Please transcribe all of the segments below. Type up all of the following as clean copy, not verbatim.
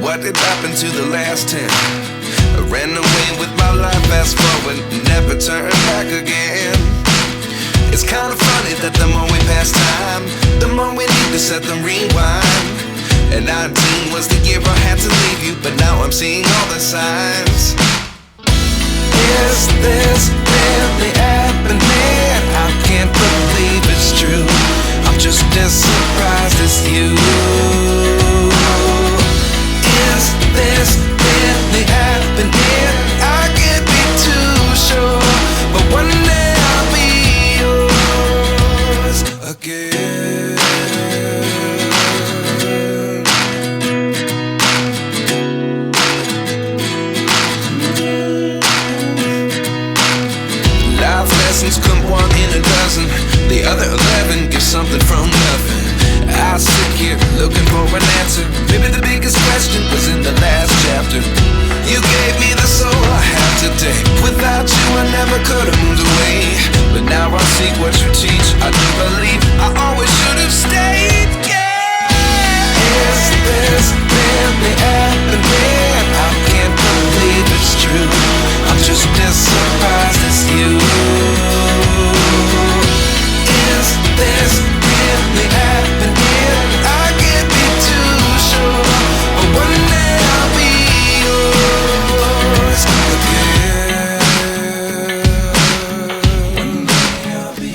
What did happen to the last 10? I ran away with my life, fast forward, never turn back again. It's kinda funny that the more we pass time, the more we need to set the rewind. And 19 was the year I had to leave you, but now I'm seeing all the signs. Is this really happening? I can't believe it's true. I'm just as surprised as you. Is this really happening? I can't be too sure, but one day I'll be yours again. Life lessons come one in a dozen. The other 11 give something from nothing. I sit here looking for an answer. Maybe the biggest question was in the last chapter. You gave me the soul I have today. Without you I never could have moved away. But now I see what you teach. I do believe I always should have stayed. Yeah. Is this really happening? I can't believe it's true. I'm just as surprised as you. Is this really happening? I can't be too sure, but one day I'll be yours again. One day I'll be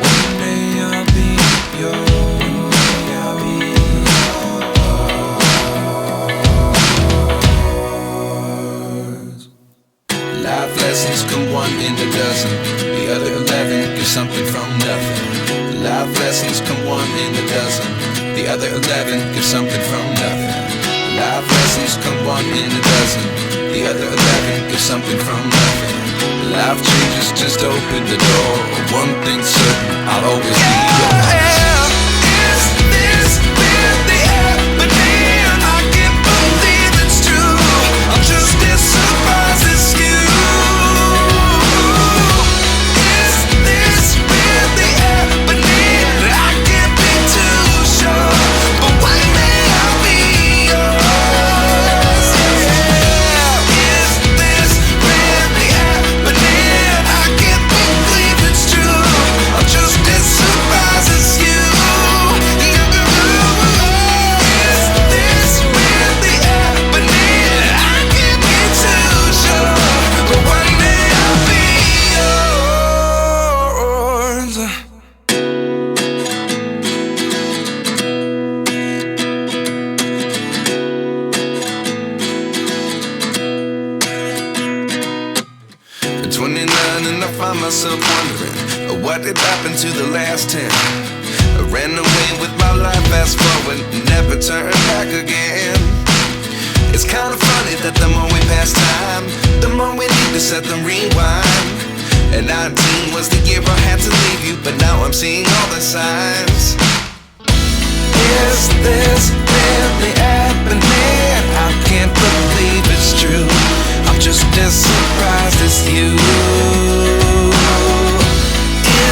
One day I'll be yours. I'll be yours. Life lessons come one in a dozen. The other 11 give something from nothing. Life lessons come one in a dozen. The other 11 give something from nothing. Life lessons come one in a dozen. The other 11 give something from nothing. Life changes just open the door. One thing's certain, I'll always be yours. Is this really happening? I can't believe it's true. I'm just as surprised as you. Is this really happening? I can't be too sure, but one day I'll be yours. Yeah. Is this really happening? I can't believe it's true. I'm just as surprised as you. Is this really happening? I can't be too sure, but one day I'll be yours. At 29 and I find myself wondering what did happen to the last 10. I ran away with my life, fast forward, never turn back again. It's kinda funny that the more we pass time, the more we need to set the rewind. And 19 was the year I had to leave you, but now I'm seeing all the signs. Is this really happening? I can't believe it's true. I'm just as surprised as you.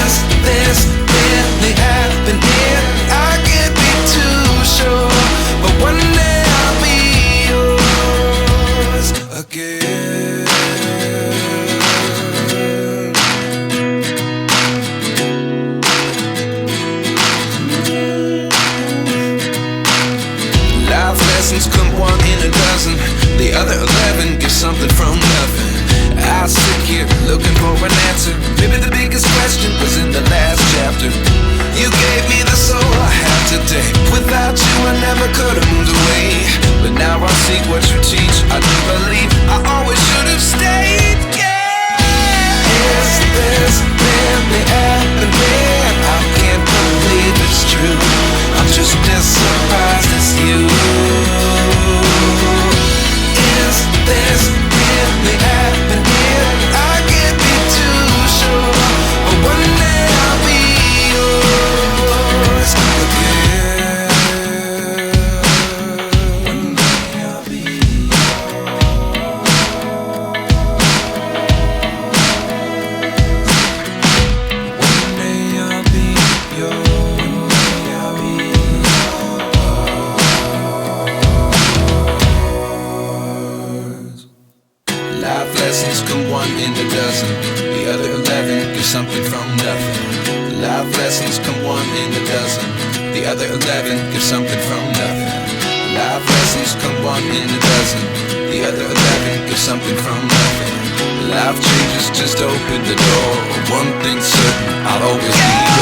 Is this really happening? I can't be too sure, but one day I'll be yours again. Life lessons come one in a dozen. The other 11 give something from nothing. I sit here looking for an answer. Maybe the biggest question was in the last chapter. You gave me the soul I have today. Without you I never could have moved away. But now I see what you teach. I do believe I always should have stayed. Yeah. Is this really happening? I can't believe it's true. I'm just as surprised as you. Is this really happening? I can't be too sure, but one day I'll be yours again. One day I'll be yours. Life lessons come one in a dozen. The other 11 give something from nothing. Life lessons come one in a dozen. The other 11 give something from nothing. Life changes, just open the door. One thing's certain, I'll always be